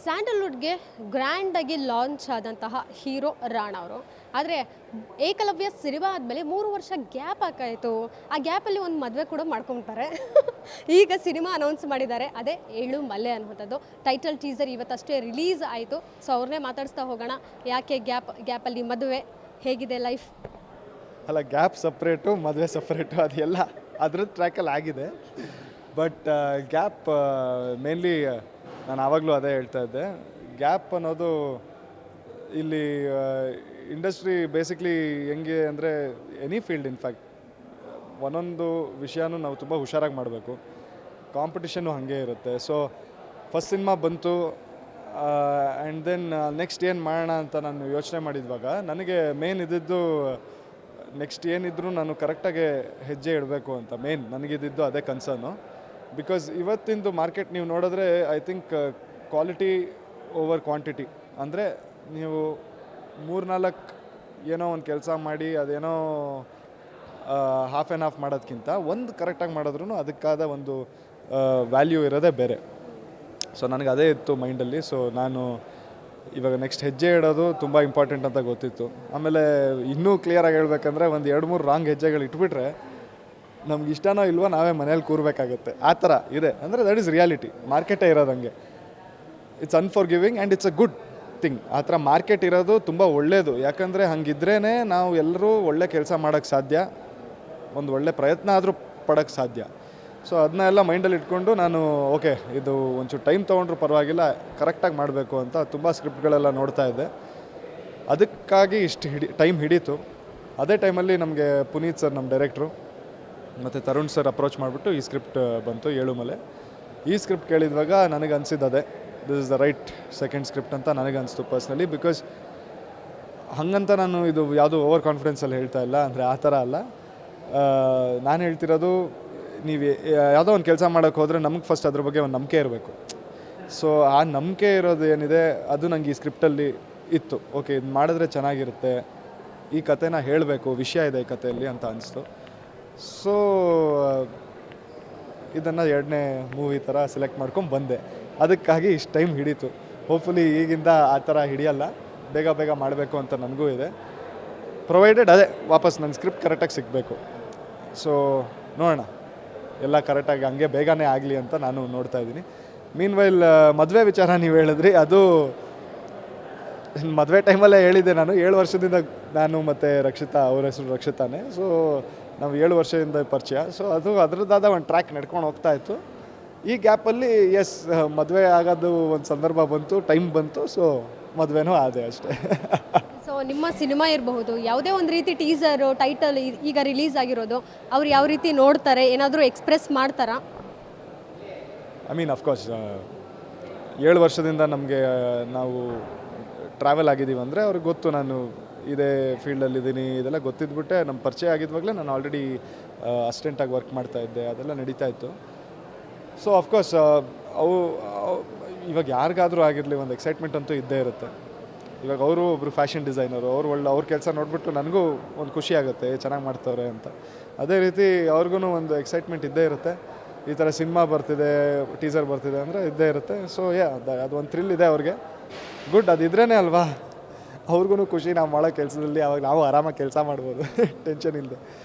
ಸ್ಯಾಂಡಲ್ವುಡ್ಗೆ ಗ್ರ್ಯಾಂಡಾಗಿ ಲಾಂಚ್ ಆದಂತಹ ಹೀರೋ ರಾಣಾ ಅವರು. ಆದರೆ ಏಕಲವ್ಯ ಸಿನಿಮಾ ಆದಮೇಲೆ 3 ವರ್ಷ ಗ್ಯಾಪ್ ಹಾಕಾಯಿತು. ಆ ಗ್ಯಾಪಲ್ಲಿ ಒಂದು ಮದುವೆ ಕೂಡ ಮಾಡ್ಕೊತಾರೆ. ಈಗ ಸಿನಿಮಾ ಅನೌನ್ಸ್ ಮಾಡಿದ್ದಾರೆ, ಅದೇ ಏಳು ಮಲೆ ಅನ್ನುವಂಥದ್ದು. ಟೈಟಲ್ ಟೀಸರ್ ಇವತ್ತಷ್ಟೇ ರಿಲೀಸ್ ಆಯಿತು. ಸೊ ಅವ್ರನ್ನೇ ಮಾತಾಡಿಸ್ತಾ ಹೋಗೋಣ. ಯಾಕೆ ಗ್ಯಾಪಲ್ಲಿ ಮದುವೆ, ಹೇಗಿದೆ ಲೈಫ್? ಅಲ್ಲ, ಗ್ಯಾಪ್ ಸಪ್ರೇಟು, ಮದುವೆ ಸಪ್ರೇಟು, ಅದೆಲ್ಲ ಅದ್ರದ್ದು ಟ್ರ್ಯಾಕಲ್ಲಿ ಆಗಿದೆ. ಬಟ್ ಗ್ಯಾಪ್ ಮೇನ್ಲಿ ನಾನು ಆವಾಗಲೂ ಅದೇ ಹೇಳ್ತಾ ಇದ್ದೆ. ಗ್ಯಾಪ್ ಅನ್ನೋದು ಇಲ್ಲಿ ಇಂಡಸ್ಟ್ರಿ ಬೇಸಿಕ್ಲಿ ಹೆಂಗೆ ಅಂದರೆ ಎನಿ ಫೀಲ್ಡ್ ಇನ್ಫ್ಯಾಕ್ಟ್ ಒಂದೊಂದು ವಿಷಯನೂ ನಾವು ತುಂಬ ಹುಷಾರಾಗಿ ಮಾಡಬೇಕು. ಕಾಂಪಿಟಿಷನ್ನು ಹಾಗೆ ಇರುತ್ತೆ. ಸೊ ಫಸ್ಟ್ ಸಿನಿಮಾ ಬಂತು ಆ್ಯಂಡ್ ದೆನ್ ನೆಕ್ಸ್ಟ್ ಏನು ಮಾಡೋಣ ಅಂತ ನಾನು ಯೋಚನೆ ಮಾಡಿದ್ವಾಗ ನನಗೆ ಮೇನ್ ಇದ್ದಿದ್ದು ನೆಕ್ಸ್ಟ್ ಏನಿದ್ರು ನಾನು ಕರೆಕ್ಟಾಗಿ ಹೆಜ್ಜೆ ಇಡಬೇಕು ಅಂತ ನನಗಿದ್ದು ಅದೇ ಕನ್ಸರ್ನು. ಬಿಕಾಸ್ ಇವತ್ತಿಂದು ಮಾರ್ಕೆಟ್ ನೀವು ನೋಡಿದ್ರೆ I think quality over quantity. ಅಂದರೆ ನೀವು 3-4 ಏನೋ ಒಂದು ಕೆಲಸ ಮಾಡಿ ಅದೇನೋ ಹಾಫ್ ಆ್ಯಂಡ್ ಹಾಫ್ ಮಾಡೋದಕ್ಕಿಂತ ಒಂದು ಕರೆಕ್ಟಾಗಿ ಮಾಡಿದ್ರೂ ಅದಕ್ಕಾದ ಒಂದು ವ್ಯಾಲ್ಯೂ ಇರೋದೇ ಬೇರೆ. ಸೊ ನನಗೆ ಅದೇ ಇತ್ತು ಮೈಂಡಲ್ಲಿ. ಸೊ ನಾನು ಇವಾಗ ನೆಕ್ಸ್ಟ್ ಹೆಜ್ಜೆ ಇಡೋದು ತುಂಬ ಇಂಪಾರ್ಟೆಂಟ್ ಅಂತ ಗೊತ್ತಿತ್ತು. ಆಮೇಲೆ ಇನ್ನೂ ಕ್ಲಿಯರಾಗಿ ಹೇಳ್ಬೇಕಂದ್ರೆ ಒಂದು 2-3 ರಾಂಗ್ ಹೆಜ್ಜೆಗಳು ಇಟ್ಬಿಟ್ರೆ ನಮ್ಗೆ ಇಷ್ಟನೋ ಇಲ್ವೋ ನಾವೇ ಮನೇಲಿ ಕೂರಬೇಕಾಗತ್ತೆ. ಆ ಥರ ಇದೆ. ಅಂದರೆ ದಟ್ ಈಸ್ ರಿಯಾಲಿಟಿ. ಮಾರ್ಕೆಟೇ ಇರೋದಂಗೆ. It's unforgiving and it's a good thing. ಆ ಥರ ಮಾರ್ಕೆಟ್ ಇರೋದು ತುಂಬ ಒಳ್ಳೆಯದು. ಯಾಕಂದರೆ ಹಂಗಿದ್ರೇ ನಾವು ಎಲ್ಲರೂ ಒಳ್ಳೆ ಕೆಲಸ ಮಾಡೋಕ್ಕೆ ಸಾಧ್ಯ, ಒಂದು ಒಳ್ಳೆ ಪ್ರಯತ್ನ ಆದರೂ ಪಡೋಕ್ಕೆ ಸಾಧ್ಯ. ಸೊ ಅದನ್ನ ಎಲ್ಲ ಮೈಂಡಲ್ಲಿ ಇಟ್ಕೊಂಡು ನಾನು ಓಕೆ ಇದು ಒಂಚೂರು ಟೈಮ್ ತೊಗೊಂಡ್ರೂ ಪರವಾಗಿಲ್ಲ, ಕರೆಕ್ಟಾಗಿ ಮಾಡಬೇಕು ಅಂತ ತುಂಬ ಸ್ಕ್ರಿಪ್ಟ್ಗಳೆಲ್ಲ ನೋಡ್ತಾ ಇದ್ದೆ. ಅದಕ್ಕಾಗಿ ಇಷ್ಟು ಟೈಮ್ ಹಿಡೀತು. ಅದೇ ಟೈಮಲ್ಲಿ ನಮಗೆ ಪುನೀತ್ ಸರ್, ನಮ್ಮ ಡೈರೆಕ್ಟ್ರು, ಮತ್ತು ತರುಣ್ ಸರ್ ಅಪ್ರೋಚ್ ಮಾಡಿಬಿಟ್ಟು ಈ ಸ್ಕ್ರಿಪ್ಟ್ ಬಂತು, ಏಳು ಮಲೆ. ಈ ಸ್ಕ್ರಿಪ್ಟ್ ಕೇಳಿದ್ವಾಗ ನನಗೆ ಅನಿಸಿದ್ದು ಅದೇ, this is the right second script ಅಂತ ನನಗೆ ಅನಿಸ್ತು ಪರ್ಸ್ನಲಿ. ಬಿಕಾಸ್ ಹಾಗಂತ ನಾನು ಇದು ಯಾವುದೋ ಓವರ್ ಕಾನ್ಫಿಡೆನ್ಸಲ್ಲಿ ಹೇಳ್ತಾ ಇಲ್ಲ, ಅಂದರೆ ಆ ಥರ ಅಲ್ಲ. ನಾನು ಹೇಳ್ತಿರೋದು, ನೀವು ಯಾವುದೋ ಒಂದು ಕೆಲಸ ಮಾಡೋಕ್ಕೆ ಹೋದರೆ ನಮಗೆ ಫಸ್ಟ್ ಅದ್ರ ಬಗ್ಗೆ ಒಂದು ನಂಬಿಕೆ ಇರಬೇಕು. ಸೊ ಆ ನಂಬಿಕೆ ಇರೋದು ಏನಿದೆ ಅದು ನನಗೆ ಈ ಸ್ಕ್ರಿಪ್ಟಲ್ಲಿ ಇತ್ತು. ಓಕೆ, ಇದು ಮಾಡಿದ್ರೆ ಚೆನ್ನಾಗಿರುತ್ತೆ, ಈ ಕಥೆನ ಹೇಳಬೇಕು, ವಿಷಯ ಇದೆ ಈ ಕಥೆಯಲ್ಲಿ ಅಂತ ಅನಿಸ್ತು. ಸೊ ಇದನ್ನು 2ನೇ ಮೂವಿ ಥರ ಸೆಲೆಕ್ಟ್ ಮಾಡ್ಕೊಂಡು ಬಂದೆ. ಅದಕ್ಕಾಗಿ ಇಷ್ಟು ಟೈಮ್ ಹಿಡೀತು. ಹೋಪ್ಫುಲಿ ಈಗಿಂದ ಆ ಥರ ಹಿಡಿಯಲ್ಲ, ಬೇಗ ಮಾಡಬೇಕು ಅಂತ ನನಗೂ ಇದೆ. ಪ್ರೊವೈಡೆಡ್ ಅದೇ ವಾಪಸ್ ನನ್ನ ಸ್ಕ್ರಿಪ್ಟ್ ಕರೆಕ್ಟಾಗಿ ಸಿಗಬೇಕು. ಸೊ ನೋಡೋಣ, ಎಲ್ಲ ಕರೆಕ್ಟಾಗಿ ಹಂಗೆ ಬೇಗನೆ ಆಗಲಿ ಅಂತ ನಾನು ನೋಡ್ತಾ ಇದ್ದೀನಿ. ಮೀನ್ ವೈಲ್ ಮದುವೆ ವಿಚಾರ ನೀವು ಹೇಳಿದ್ರಿ, ಅದು ಮದುವೆ ಟೈಮಲ್ಲೇ ಹೇಳಿದ್ದೆ ನಾನು. 7 ವರ್ಷದಿಂದ ನಾನು ಮತ್ತು ರಕ್ಷಿತಾ, ಅವ್ರ ಹೆಸರು ರಕ್ಷಿತಾನೇ. ಸೊ ನಾವು 7 ವರ್ಷದಿಂದ ಪರಿಚಯ. ಸೊ ಅದು ಅದರದ್ದಾದ ಒಂದು ಟ್ರ್ಯಾಕ್ ನಡ್ಕೊಂಡು ಹೋಗ್ತಾ ಇತ್ತು. ಈ ಗ್ಯಾಪಲ್ಲಿ ಮದುವೆ ಆಗೋದು ಒಂದು ಸಂದರ್ಭ ಬಂತು, ಟೈಮ್ ಬಂತು. ಸೊ ಮದುವೆನೂ ಆದೆ ಅಷ್ಟೇ. ಸೊ ನಿಮ್ಮ ಸಿನಿಮಾ ಇರಬಹುದು, ಯಾವುದೇ ಒಂದು ರೀತಿ ಟೀಸರು, ಟೈಟಲ್ ಈಗ ರಿಲೀಸ್ ಆಗಿರೋದು, ಅವ್ರು ಯಾವ ರೀತಿ ನೋಡ್ತಾರೆ, ಏನಾದರೂ ಎಕ್ಸ್ಪ್ರೆಸ್ ಮಾಡ್ತಾರಾ? ಐ ಮೀನ್ ಅಫ್ಕೋರ್ಸ್ 7 ವರ್ಷದಿಂದ ನಮಗೆ ನಾವು ಟ್ರಾವೆಲ್ ಆಗಿದ್ದೀವಿ ಅಂದರೆ ಅವ್ರಿಗೆ ಗೊತ್ತು ನಾನು ಇದೇ ಫೀಲ್ಡಲ್ಲಿದ್ದೀನಿ. ಇದೆಲ್ಲ ಗೊತ್ತಿದ್ಬಿಟ್ಟೆ ನಮ್ಮ ಪರಿಚಯ ಆಗಿದ್ವಾಗಲೇ ನಾನು ಆಲ್ರೆಡಿ ಅಸಿಸ್ಟೆಂಟಾಗಿ ವರ್ಕ್ ಮಾಡ್ತಾಯಿದ್ದೆ, ಅದೆಲ್ಲ ನಡೀತಾ ಇತ್ತು. ಸೊ ಅಫ್ಕೋರ್ಸ್ ಅವು ಇವಾಗ ಯಾರಿಗಾದರೂ ಆಗಿರಲಿ ಒಂದು ಎಕ್ಸೈಟ್ಮೆಂಟ್ ಅಂತೂ ಇದ್ದೇ ಇರುತ್ತೆ. ಇವಾಗ ಅವರು ಒಬ್ಬರು ಫ್ಯಾಷನ್ ಡಿಸೈನರು, ಅವ್ರ ಕೆಲಸ ನೋಡಿಬಿಟ್ಟು ನನಗೂ ಒಂದು ಖುಷಿ ಆಗುತ್ತೆ, ಚೆನ್ನಾಗಿ ಮಾಡ್ತವ್ರೆ ಅಂತ. ಅದೇ ರೀತಿ ಅವ್ರಿಗೂ ಒಂದು ಎಕ್ಸೈಟ್ಮೆಂಟ್ ಇದ್ದೇ ಇರುತ್ತೆ. ಈ ಥರ ಸಿನಿಮಾ ಬರ್ತಿದೆ, ಟೀಸರ್ ಬರ್ತಿದೆ ಅಂದರೆ ಇದ್ದೇ ಇರುತ್ತೆ. ಸೊ ಅದು ಒಂದು ಥ್ರಿಲ್ ಇದೆ ಅವ್ರಿಗೆ. ಗುಡ್, ಅದಿದ್ರೇ ಅಲ್ವಾ ಅವ್ರಿಗೂ ಖುಷಿ, ನಾವು ಮಾಡೋ ಕೆಲಸದಲ್ಲಿ. ಅವಾಗ ನಾವು ಆರಾಮಾಗಿ ಕೆಲಸ ಮಾಡ್ಬೋದು, ಟೆನ್ಷನ್ ಇಲ್ಲದೆ.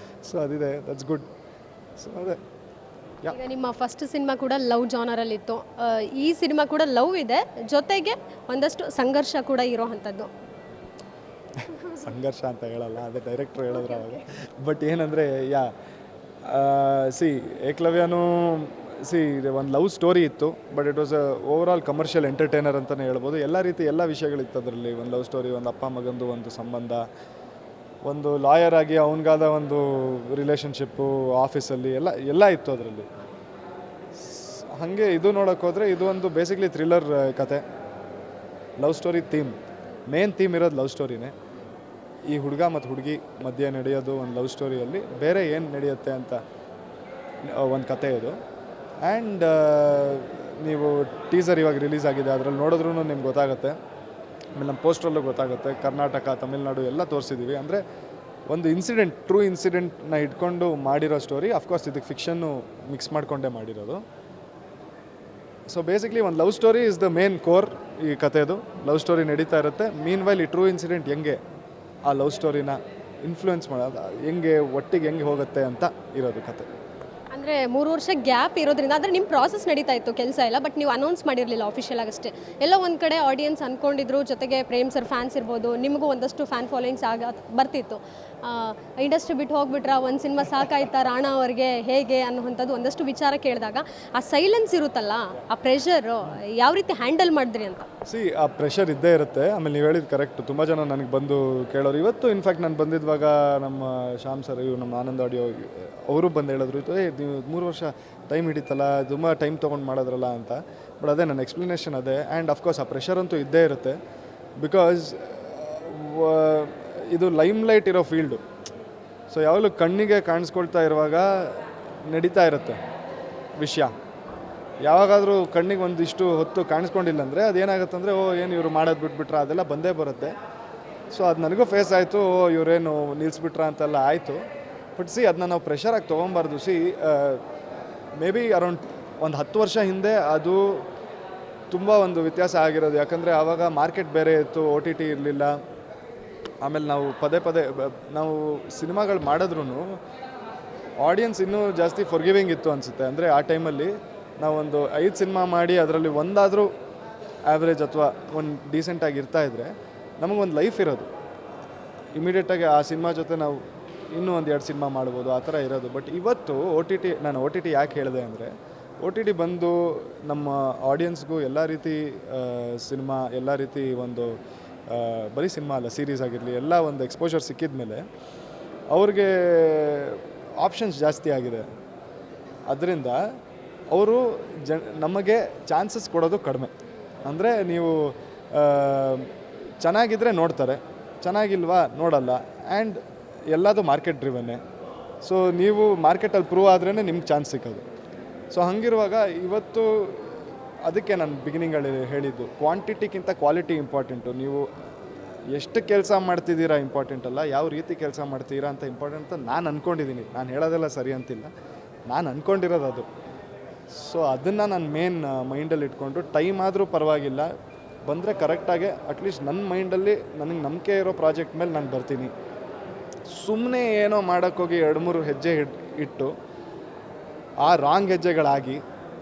ಸೊ ಅದಿದೆ, ದಟ್ಸ್ ಗುಡ್. ಸೊ ಅದೇ. ಈಗ ನಿಮ್ಮ ಫಸ್ಟ್ ಸಿನಿಮಾ ಕೂಡ ಲವ್ ಜಾನರಲ್ಲಿತ್ತು, ಈ ಸಿನಿಮಾ ಕೂಡ ಲವ್ ಇದೆ, ಜೊತೆಗೆ ಒಂದಷ್ಟು ಸಂಘರ್ಷ ಕೂಡ ಇರೋ ಅಂಥದ್ದು. ಸಂಘರ್ಷ ಅಂತ ಹೇಳಲ್ಲ, ಅದೇ ಡೈರೆಕ್ಟ್ರು ಹೇಳಿದ್ರು ಅವಾಗ. ಬಟ್ ಏನಂದರೆ ಏಕಲವ್ಯನೂ ಒಂದು ಲವ್ ಸ್ಟೋರಿ ಇತ್ತು. But it was over all commercial entertainer ಅಂತಲೇ ಹೇಳ್ಬೋದು. ಎಲ್ಲ ವಿಷಯಗಳಿತ್ತು ಅದರಲ್ಲಿ. ಒಂದು ಲವ್ ಸ್ಟೋರಿ, ಒಂದು ಅಪ್ಪ ಮಗಂದು ಒಂದು ಸಂಬಂಧ, ಒಂದು ಲಾಯರ್ ಆಗಿ ಅವನಿಗಾದ ಒಂದು ರಿಲೇಷನ್ಶಿಪ್ಪು ಆಫೀಸಲ್ಲಿ, ಎಲ್ಲ ಇತ್ತು ಅದರಲ್ಲಿ. ಹಾಗೆ ಇದು ನೋಡೋಕೆ ಹೋದರೆ ಇದು ಒಂದು ಬೇಸಿಕ್ಲಿ ಥ್ರಿಲ್ಲರ್ ಕತೆ, ಲವ್ ಸ್ಟೋರಿ ಮೇನ್ ಥೀಮ್ ಇರೋದು ಲವ್ ಸ್ಟೋರಿನೇ. ಈ ಹುಡುಗ ಮತ್ತು ಹುಡುಗಿ ಮಧ್ಯೆ ನಡೆಯೋದು ಒಂದು ಲವ್ ಸ್ಟೋರಿಯಲ್ಲಿ, ಬೇರೆ ಏನು ನಡೆಯುತ್ತೆ ಅಂತ ಒಂದು ಕತೆ ಇದು. ಆ್ಯಂಡ್ ನೀವು ಟೀಸರ್ ಇವಾಗ ರಿಲೀಸ್ ಆಗಿದೆ, ಅದರಲ್ಲಿ ನೋಡಿದ್ರೂ ನಿಮ್ಗೆ ಗೊತ್ತಾಗುತ್ತೆ. ಆಮೇಲೆ ನಮ್ಮ ಪೋಸ್ಟ್ರಲ್ಲೂ ಗೊತ್ತಾಗುತ್ತೆ. ಕರ್ನಾಟಕ, ತಮಿಳ್ನಾಡು ಎಲ್ಲ ತೋರಿಸಿದ್ದೀವಿ. ಅಂದರೆ ಒಂದು ಇನ್ಸಿಡೆಂಟ್, ಟ್ರೂ ಇನ್ಸಿಡೆಂಟ್ನ ಇಟ್ಕೊಂಡು ಮಾಡಿರೋ ಸ್ಟೋರಿ. ಅಫ್ಕೋರ್ಸ್ ಇದಕ್ಕೆ ಫಿಕ್ಷನ್ನು ಮಿಕ್ಸ್ ಮಾಡಿಕೊಂಡೇ ಮಾಡಿರೋದು. ಸೊ ಬೇಸಿಕ್ಲಿ ಒಂದು love story is the main core. ಈ ಕಥೆದು. ಲವ್ ಸ್ಟೋರಿ ನಡೀತಾ ಇರುತ್ತೆ. ಮೀನ್ ವೈಲ್ ಈ ಟ್ರೂ ಇನ್ಸಿಡೆಂಟ್ ಹೆಂಗೆ ಆ ಲವ್ ಸ್ಟೋರಿನ ಇನ್ಫ್ಲೂಯೆನ್ಸ್ ಮಾಡೋದು, ಹೆಂಗೆ ಒಟ್ಟಿಗೆ ಹೆಂಗೆ ಹೋಗುತ್ತೆ ಅಂತ ಇರೋದು ಕತೆ. ಅಂದರೆ 3 ವರ್ಷ ಗ್ಯಾಪ್ ಇರೋದ್ರಿಂದ ಅಂದರೆ ನಿಮ್ಮ ಪ್ರಾಸೆಸ್ ನಡೀತಾ ಇತ್ತು ಕೆಲಸ ಎಲ್ಲ, ಬಟ್ ನೀವು ಅನೌನ್ಸ್ ಮಾಡಿರಲಿಲ್ಲ ಆಫಿಷಿಯಲ್ ಆಗಷ್ಟೇ. ಎಲ್ಲ ಒಂದು ಕಡೆ ಆಡಿಯನ್ಸ್ ಅಂದ್ಕೊಂಡಿದ್ರು, ಜೊತೆಗೆ ಪ್ರೇಮ್ ಸರ್ ಫ್ಯಾನ್ಸ್ ಇರ್ಬೋದು, ನಿಮಗೂ ಒಂದಷ್ಟು ಫ್ಯಾನ್ ಫಾಲೋಯಿಂಗ್ಸ್ ಬರ್ತಿತ್ತು. ಇಂಡಸ್ಟ್ರಿ ಬಿಟ್ಟು ಹೋಗ್ಬಿಟ್ರಾ, ಒಂದು ಸಿನಿಮಾ ಸಾಕಾಯ್ತಾ ರಾಣಾ ಅವರಿಗೆ ಹೇಗೆ ಅನ್ನೋವಂಥದ್ದು ಒಂದಷ್ಟು ವಿಚಾರ ಕೇಳಿದಾಗ ಆ ಸೈಲೆನ್ಸ್ ಇರುತ್ತಲ್ಲ, ಆ ಪ್ರೆಷರು ಯಾವ ರೀತಿ ಹ್ಯಾಂಡಲ್ ಮಾಡಿದ್ರಿ ಅಂತ. ಆ ಪ್ರೆಷರ್ ಇದ್ದೇ ಇರುತ್ತೆ. ಆಮೇಲೆ ನೀವು ಹೇಳಿದ್ದು ಕರೆಕ್ಟ್, ತುಂಬ ಜನ ನನಗೆ ಬಂದು ಕೇಳೋರು. ಇವತ್ತು ಇನ್ಫ್ಯಾಕ್ಟ್ ನಾನು ಬಂದಿದ್ದಾಗ ನಮ್ಮ ಶ್ಯಾಮ್ ಸರ್, ಇವ್ರು ನಮ್ಮ ಆನಂದ್ ಆಡಿಯೋ ಅವರು ಬಂದು ಹೇಳಿದ್ರು, ನೀವು 3 ವರ್ಷ ಟೈಮ್ ಹಿಡಿತಲ್ಲ, ತುಂಬ ಟೈಮ್ ತೊಗೊಂಡು ಮಾಡೋದ್ರಲ್ಲ ಅಂತ. ಬಟ್ ಅದೇ ನನ್ನ ಎಕ್ಸ್ಪ್ಲನೇಷನ್ ಅದೇ. ಆ್ಯಂಡ್ ಅಫ್ಕೋರ್ಸ್ ಆ ಪ್ರೆಷರ್ ಅಂತೂ ಇದ್ದೇ ಇರುತ್ತೆ. ಬಿಕಾಸ್ ಇದು ಲೈಮ್ ಲೈಟ್ ಇರೋ ಫೀಲ್ಡು. ಸೊ ಯಾವಾಗಲೂ ಕಣ್ಣಿಗೆ ಕಾಣಿಸ್ಕೊಳ್ತಾ ಇರುವಾಗ ನಡೀತಾ ಇರುತ್ತೆ ವಿಷಯ. ಯಾವಾಗಾದರೂ ಕಣ್ಣಿಗೆ ಒಂದಿಷ್ಟು ಹೊತ್ತು ಕಾಣಿಸ್ಕೊಂಡಿಲ್ಲ ಅಂದರೆ ಅದೇನಾಗುತ್ತೆ ಅಂದರೆ, ಏನು ಇವರು ಮಾಡೋದು ಬಿಟ್ಬಿಟ್ರೆ ಅದೆಲ್ಲ ಬಂದೇ ಬರುತ್ತೆ. ಸೊ ಅದು ನನಗೂ ಫೇಸ್ ಆಯಿತು, ಇವರೇನು ನಿಲ್ಲಿಸ್ಬಿಟ್ರ ಅಂತೆಲ್ಲ ಆಯಿತು. ಬಟ್ ಅದನ್ನ ನಾವು ಪ್ರೆಷರಾಗಿ ತೊಗೊಬಾರ್ದು. ಮೇ ಬಿ ಅರೌಂಡ್ ಒಂದು 10 ವರ್ಷ ಹಿಂದೆ ಅದು ತುಂಬ ಒಂದು ವ್ಯತ್ಯಾಸ ಆಗಿರೋದು. ಯಾಕಂದರೆ ಆವಾಗ ಮಾರ್ಕೆಟ್ ಬೇರೆ ಇತ್ತು, OTT ಇರಲಿಲ್ಲ. ಆಮೇಲೆ ನಾವು ಪದೇ ನಾವು ಸಿನಿಮಾಗಳು ಮಾಡಿದ್ರೂ ಆಡಿಯನ್ಸ್ ಇನ್ನೂ ಜಾಸ್ತಿ ಫಾರ್ಗಿವಿಂಗ್ ಇತ್ತು ಅನಿಸುತ್ತೆ. ಅಂದರೆ ಆ ಟೈಮಲ್ಲಿ ನಾವೊಂದು 5 ಸಿನಿಮಾ ಮಾಡಿ ಅದರಲ್ಲಿ ಒಂದಾದರೂ ಆ್ಯಾವ್ರೇಜ್ ಅಥವಾ ಒಂದು ಡೀಸೆಂಟಾಗಿ ಇರ್ತಾಯಿದ್ರೆ ನಮಗೊಂದು ಲೈಫ್ ಇರೋದು. ಇಮಿಡಿಯೇಟಾಗಿ ಆ ಸಿನಿಮಾ ಜೊತೆ ನಾವು ಇನ್ನೂ 1-2 ಸಿನಿಮಾ ಮಾಡ್ಬೋದು, ಆ ಥರ ಇರೋದು. ಬಟ್ ಇವತ್ತು ನಾನು OTT ಯಾಕೆ ಹೇಳಿದೆ ಅಂದರೆ, OTT ಬಂದು ನಮ್ಮ ಆಡಿಯನ್ಸ್ಗೂ ಎಲ್ಲ ರೀತಿ ಸಿನಿಮಾ, ಎಲ್ಲ ರೀತಿ ಒಂದು ಬರೀ ಸಿನಿಮಾ ಅಲ್ಲ, ಸೀರೀಸ್ ಆಗಿರಲಿ, ಎಲ್ಲ ಒಂದು ಎಕ್ಸ್ಪೋಜರ್ ಸಿಕ್ಕಿದ ಮೇಲೆ ಅವ್ರಿಗೆ ಆಪ್ಷನ್ಸ್ ಜಾಸ್ತಿ ಆಗಿದೆ. ಅದರಿಂದ ಅವರು ನಮಗೆ ಚಾನ್ಸಸ್ ಕೊಡೋದು ಕಡಿಮೆ. ಅಂದರೆ ನೀವು ಚೆನ್ನಾಗಿದ್ದರೆ ನೋಡ್ತಾರೆ, ಚೆನ್ನಾಗಿಲ್ವಾ ನೋಡಲ್ಲ. ಆ್ಯಂಡ್ ಎಲ್ಲದು ಮಾರ್ಕೆಟ್ ಡ್ರಿವನ್ನೇ. ಸೊ ನೀವು ಮಾರ್ಕೆಟಲ್ಲಿ ಪ್ರೂವ್ ಆದ್ರೇ ನಿಮ್ಗೆ ಚಾನ್ಸ್ ಸಿಕ್ಕೋದು. ಸೊ ಹಾಗಿರುವಾಗ ಇವತ್ತು ಅದಕ್ಕೆ ನಾನು ಬಿಗಿನಿಂಗಲ್ಲಿ ಹೇಳಿದ್ದು, ಕ್ವಾಂಟಿಟಿಗಿಂತ ಕ್ವಾಲಿಟಿ ಇಂಪಾರ್ಟೆಂಟು. ನೀವು ಎಷ್ಟು ಕೆಲಸ ಮಾಡ್ತಿದ್ದೀರಾ ಇಂಪಾರ್ಟೆಂಟ್ ಅಲ್ಲ, ಯಾವ ರೀತಿ ಕೆಲಸ ಮಾಡ್ತೀರಾ ಅಂತ ಇಂಪಾರ್ಟೆಂಟ್ ಅಂತ ನಾನು ಅಂದ್ಕೊಂಡಿದ್ದೀನಿ. ನಾನು ಹೇಳೋದೆಲ್ಲ ಸರಿ ಅಂತಿಲ್ಲ, ನಾನು ಅಂದ್ಕೊಂಡಿರೋದು ಅದು. ಸೊ ಅದನ್ನು ನಾನು ಮೇನ್ ಮೈಂಡಲ್ಲಿ ಇಟ್ಕೊಂಡು ಟೈಮ್ ಆದರೂ ಪರವಾಗಿಲ್ಲ ಬಂದರೆ ಕರೆಕ್ಟಾಗಿ ಅಟ್ಲೀಸ್ಟ್ ನನ್ನ ಮೈಂಡಲ್ಲಿ ನನಗೆ ನಂಬಿಕೆ ಇರೋ ಪ್ರಾಜೆಕ್ಟ್ ಮೇಲೆ ನಾನು ಬರ್ತೀನಿ. ಸುಮ್ಮನೆ ಏನೋ ಮಾಡೋಕ್ಕೋಗಿ 2-3 ಹೆಜ್ಜೆ ಇಟ್ಟು ಆ ರಾಂಗ್ ಹೆಜ್ಜೆಗಳಾಗಿ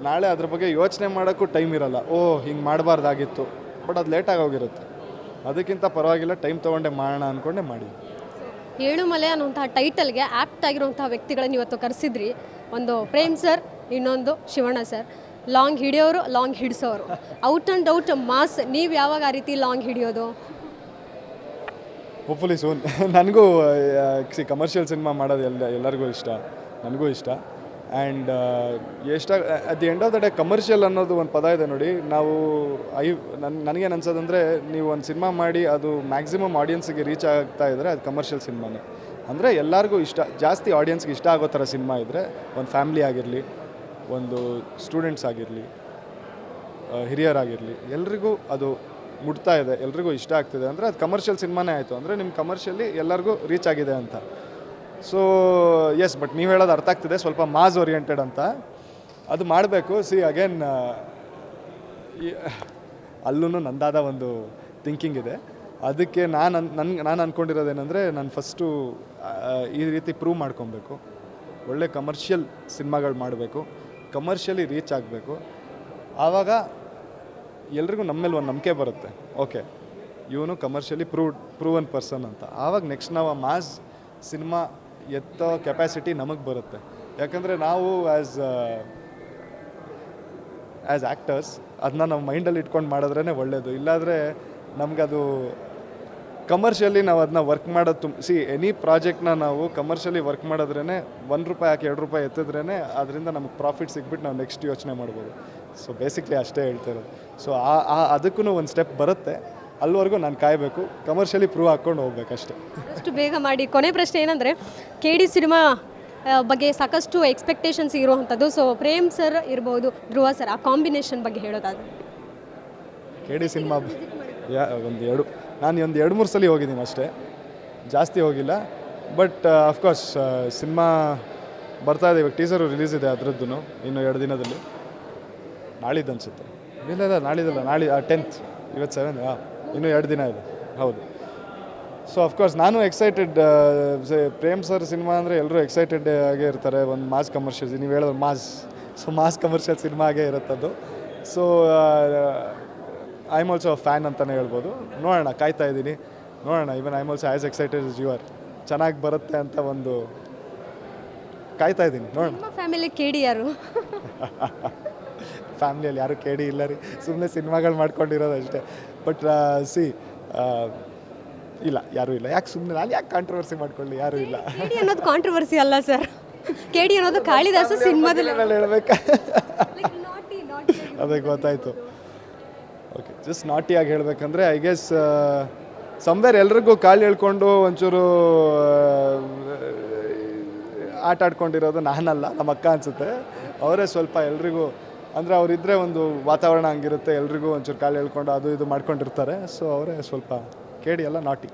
ನಾಳೆ ಅದ್ರ ಬಗ್ಗೆ ಯೋಚನೆ ಮಾಡೋಕ್ಕೂ ಟೈಮ್ ಇರಲ್ಲ. ಹಿಂಗೆ ಮಾಡಬಾರ್ದಾಗಿತ್ತು, ಬಟ್ ಅದು ಲೇಟಾಗಿ ಹೋಗಿರುತ್ತೆ. ಅದಕ್ಕಿಂತ ಪರವಾಗಿಲ್ಲ, ಟೈಮ್ ತೊಗೊಂಡೆ ಮಾಡೋಣ ಅಂದ್ಕೊಂಡೆ ಮಾಡಿ. ಏಳುಮಲೆ ಅನ್ನುವಂತಹ ಟೈಟಲ್ಗೆ ಆ್ಯಪ್ಟ್ ಆಗಿರುವಂತಹ ವ್ಯಕ್ತಿಗಳನ್ನು ಇವತ್ತು ಕರೆಸಿದ್ರಿ. ಒಂದು ಪ್ರೇಮ್ ಸರ್, ಇನ್ನೊಂದು ಶಿವಣ್ಣ ಸರ್. ಲಾಂಗ್ ಹಿಡಿಯೋರು, ಲಾಂಗ್ ಹಿಡಿಸೋರು, ಔಟ್ ಆ್ಯಂಡ್ ಔಟ್ ಮಾಸ್. ನೀವು ಯಾವಾಗ ಆ ರೀತಿ ಲಾಂಗ್ ಹಿಡಿಯೋದು? Hopefully soon. ನನಗೂ ಕಮರ್ಷಿಯಲ್ ಸಿನಿಮಾ ಮಾಡೋದು ಎಲ್ಲರಿಗೂ ಇಷ್ಟ, ನನಗೂ ಇಷ್ಟ. And at the end of the day commercial ಅನ್ನೋದು ಒಂದು ಪದ ಇದೆ ನೋಡಿ. ನಾವು ನನಗೇನು ಅನ್ಸೋದಂದರೆ, ನೀವು ಒಂದು ಸಿನಿಮಾ ಮಾಡಿ ಅದು ಮ್ಯಾಕ್ಸಿಮಮ್ ಆಡಿಯನ್ಸಿಗೆ ರೀಚ್ ಆಗ್ತಾ ಇದ್ದರೆ ಅದು ಕಮರ್ಷಿಯಲ್ ಸಿನಿಮಾನೇ. ಅಂದರೆ ಎಲ್ಲರಿಗೂ ಜಾಸ್ತಿ ಆಡಿಯನ್ಸ್ಗೆ ಇಷ್ಟ ಆಗೋ ಥರ ಸಿನಿಮಾ ಇದ್ದರೆ, ಒಂದು ಫ್ಯಾಮ್ಲಿ ಆಗಿರಲಿ, ಒಂದು ಸ್ಟೂಡೆಂಟ್ಸ್ ಆಗಿರಲಿ, ಹಿರಿಯರಾಗಿರಲಿ, ಎಲ್ರಿಗೂ ಅದು ಮುಟ್ತಾ ಇದೆ, ಎಲ್ರಿಗೂ ಇಷ್ಟ ಆಗ್ತಿದೆ ಅಂದರೆ ಅದು ಕಮರ್ಷಿಯಲ್ ಸಿನಿಮಾನೇ ಆಯಿತು. ಅಂದರೆ ನಿಮ್ಮ ಕಮರ್ಷಿಯಲಿ ಎಲ್ಲರಿಗೂ ರೀಚ್ ಆಗಿದೆ ಅಂತ. ಸೊ ಎಸ್, ಬಟ್ ನೀವು ಹೇಳೋದು ಅರ್ಥ ಆಗ್ತಿದೆ, ಸ್ವಲ್ಪ ಮಾಸ್ ಓರಿಯೆಂಟೆಡ್ ಅಂತ ಅದು ಮಾಡಬೇಕು. ಅಗೇನ್ ಅಲ್ಲೂ ನಂದಾದ ಒಂದು ಥಿಂಕಿಂಗ್ ಇದೆ. ಅದಕ್ಕೆ ನಾನು ಅಂದ್ಕೊಂಡಿರೋದೇನೆಂದರೆ, ನಾನು ಫಸ್ಟು ಈ ರೀತಿ ಪ್ರೂವ್ ಮಾಡ್ಕೊಬೇಕು, ಒಳ್ಳೆ ಕಮರ್ಷಿಯಲ್ ಸಿನಿಮಾಗಳು ಮಾಡಬೇಕು, ಕಮರ್ಷಿಯಲಿ ರೀಚ್ ಆಗಬೇಕು. ಆವಾಗ ಎಲ್ರಿಗೂ ನಮ್ಮ ಮೇಲೆ ಒಂದು ನಂಬಿಕೆ ಬರುತ್ತೆ, ಓಕೆ ಇವನು ಕಮರ್ಷಿಯಲಿ ಪ್ರೂವನ್ ಪರ್ಸನ್ ಅಂತ. ಆವಾಗ ನೆಕ್ಸ್ಟ್ ನಾವು ಆ ಮಾಸ್ ಸಿನಿಮಾ ಎತ್ತೋ ಕೆಪಾಸಿಟಿ ನಮಗೆ ಬರುತ್ತೆ. ಯಾಕಂದರೆ ನಾವು ಆ್ಯಸ್ ಆ್ಯಕ್ಟರ್ಸ್ ಅದನ್ನ ನಾವು ಮೈಂಡಲ್ಲಿ ಇಟ್ಕೊಂಡು ಮಾಡಿದ್ರೇ ಒಳ್ಳೆಯದು. ಇಲ್ಲಾಂದರೆ ನಮಗದು ಕಮರ್ಷಿಯಲಿ ನಾವು ಅದನ್ನ ವರ್ಕ್ ಮಾಡೋದು ಎನಿ ಪ್ರಾಜೆಕ್ಟ್ನ ನಾವು ಕಮರ್ಷಿಯಲಿ ವರ್ಕ್ ಮಾಡಿದ್ರೇ ₹1 ಹಾಕಿ ₹2 ಎತ್ತಿದ್ರೇ ಅದರಿಂದ ನಮಗೆ ಪ್ರಾಫಿಟ್ ಸಿಕ್ಬಿಟ್ಟು ನಾವು ನೆಕ್ಸ್ಟ್ ಯೋಚನೆ ಮಾಡ್ಬೋದು. ಸೊ ಬೇಸಿಕ್ಲಿ ಅಷ್ಟೇ ಹೇಳ್ತಿರೋದು. ಸೊ ಅದಕ್ಕೂ ಒಂದು ಸ್ಟೆಪ್ ಬರುತ್ತೆ, ಅಲ್ಲಿವರೆಗೂ ನಾನು ಕಾಯಬೇಕು, ಕಮರ್ಷಿಯಲಿ ಪ್ರೂವ್ ಹಾಕ್ಕೊಂಡು ಹೋಗ್ಬೇಕಷ್ಟೇ. ಅಷ್ಟು ಬೇಗ ಮಾಡಿ. ಕೊನೆ ಪ್ರಶ್ನೆ ಏನಂದರೆ, KD ಸಿನಿಮಾ ಬಗ್ಗೆ ಸಾಕಷ್ಟು ಎಕ್ಸ್ಪೆಕ್ಟೇಷನ್ಸ್ ಇರುವಂಥದ್ದು. ಸೊ ಪ್ರೇಮ್ ಸರ್ ಇರ್ಬೋದು, ಧ್ರುವ ಸರ್, ಆ ಕಾಂಬಿನೇಷನ್ ಬಗ್ಗೆ ಹೇಳೋದಾದ್ರೆ. KD ಸಿನಿಮಾ ನಾನು ಒಂದು 2-3 ಸಲ ಹೋಗಿದ್ದೀನಿ ಅಷ್ಟೇ, ಜಾಸ್ತಿ ಹೋಗಿಲ್ಲ. ಬಟ್ ಅಫ್ಕೋರ್ಸ್ ಸಿನಿಮಾ ಬರ್ತಾ ಇದೆ, ಇವಾಗ ಟೀಸರು ರಿಲೀಸ್ ಇದೆ ಅದರದ್ದು, ಇನ್ನು 2 ದಿನದಲ್ಲಿ. ನಾಳಿದ್ದು ಅನಿಸುತ್ತೆ, ಇಲ್ಲ ನಾಳಿದ್ದಲ್ಲ, 10th ಇವತ್ತು 7 ಇನ್ನೂ 2 ದಿನ ಇದೆ. ಹೌದು. ಸೊ ಅಫ್ಕೋರ್ಸ್ ನಾನು ಎಕ್ಸೈಟೆಡ್. ಪ್ರೇಮ್ ಸರ್ ಸಿನಿಮಾ ಅಂದರೆ ಎಲ್ಲರೂ ಎಕ್ಸೈಟೆಡ್ ಆಗೇ ಇರ್ತಾರೆ. ಒಂದು ಮಾಸ್ ಕಮರ್ಷಿಯಲ್ಸ್, ನೀವು ಹೇಳಿದ್ರೆ ಮಾಸ್ ಕಮರ್ಷಿಯಲ್ ಸಿನಿಮಾ ಆಗೇ ಇರುತ್ತದು. So I am also fan ಅಂತಲೇ ಹೇಳ್ಬೋದು. ನೋಡೋಣ, ಕಾಯ್ತಾ ಇದ್ದೀನಿ, ನೋಡೋಣ. Even I am also as excited is you are. ಚೆನ್ನಾಗಿ ಬರುತ್ತೆ ಅಂತ ಒಂದು ಕಾಯ್ತಾ ಇದ್ದೀನಿ, ನೋಡೋಣ. ನಿಮ್ಮ ಫ್ಯಾಮಿಲಿ ಕೇಡಿ ಯಾರು? ಫ್ಯಾಮ್ಲಿಯಲ್ಲಿ ಯಾರೂ ಕೇಳಿ ಇಲ್ಲ ರೀ, ಸುಮ್ಮನೆ ಸಿನಿಮಾಗಳು ಮಾಡ್ಕೊಂಡಿರೋದು ಅಷ್ಟೇ. ಬಟ್ ಇಲ್ಲ, ಯಾರೂ ಇಲ್ಲ. ಯಾಕೆ ಸುಮ್ಮನೆ ನಾನು ಯಾಕೆ ಕಾಂಟ್ರವರ್ಸಿ ಮಾಡ್ಕೊಳ್ಳಿ, ಯಾರೂ ಇಲ್ಲ. ಕೇಡಿ ಅನ್ನೋದು ಕಾಂಟ್ರವರ್ಸಿ ಅಲ್ಲ ಸರ್. ಕೇಡಿ ಅನ್ನೋದು ಕಾಳಿದಾಸ ಸಿನಿಮಾದಲ್ಲಿ ಹೇಳ್ಬೇಕಾ? ಅದೇ ಗೊತ್ತಾಯಿತು. ಓಕೆ, ಜಸ್ಟ್ ನಾಟಿಯಾಗಿ ಹೇಳಬೇಕಂದ್ರೆ ಐ ಗೆಸ್ ಸಮ್ವೇರ್ ಎಲ್ರಿಗೂ ಕಾಲು ಹೇಳ್ಕೊಂಡು ಒಂಚೂರು ಆಟ ಆಡ್ಕೊಂಡಿರೋದು ನಾನಲ್ಲ, ನಮ್ಮ ಅಕ್ಕ ಅನಿಸುತ್ತೆ. ಅವರೇ ಸ್ವಲ್ಪ ಎಲ್ರಿಗೂ ಅಂದರೆ ಅವರಿದ್ದರೆ ಒಂದು ವಾತಾವರಣ ಹಂಗಿರುತ್ತೆ, ಎಲ್ರಿಗೂ ಒಂಚೂರು ಕಾಲು ಹೇಳ್ಕೊಂಡು ಅದು ಇದು ಮಾಡ್ಕೊಂಡಿರ್ತಾರೆ. ಸೊ ಅವರೇ ಸ್ವಲ್ಪ ಕೇಳಿ ಎಲ್ಲ ನಾಟಿ.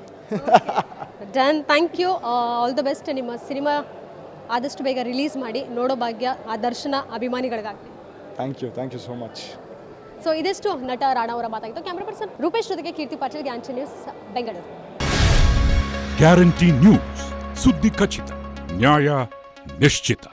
Done, thank you, all the best. ನಿಮ್ಮ ಸಿನಿಮಾ ಆದಷ್ಟು ಬೇಗ ರಿಲೀಸ್ ಮಾಡಿ ನೋಡೋ ಭಾಗ್ಯ ಆ ದರ್ಶನ ಅಭಿಮಾನಿಗಳಿಗಾಗಲಿ. Thank you so much. So ಇದಿಷ್ಟು ನಟ ರಾಣಾ ಅವರ ಮಾತಾಗಿತ್ತು. ಕ್ಯಾಮ್ರಾ ಪರ್ಸನ್ ರೂಪೇಶ್ ಜೊತೆಗೆ ಕೀರ್ತಿ ಪಾಟೀಲ್, ಗ್ಯಾನ್ಚಿ ನ್ಯೂಸ್, ಬೆಂಗಳೂರು. ಗ್ಯಾರಂಟಿ ನ್ಯೂಸ್, ಸುದ್ದಿ ಖಚಿತ, ನ್ಯಾಯ ನಿಶ್ಚಿತ.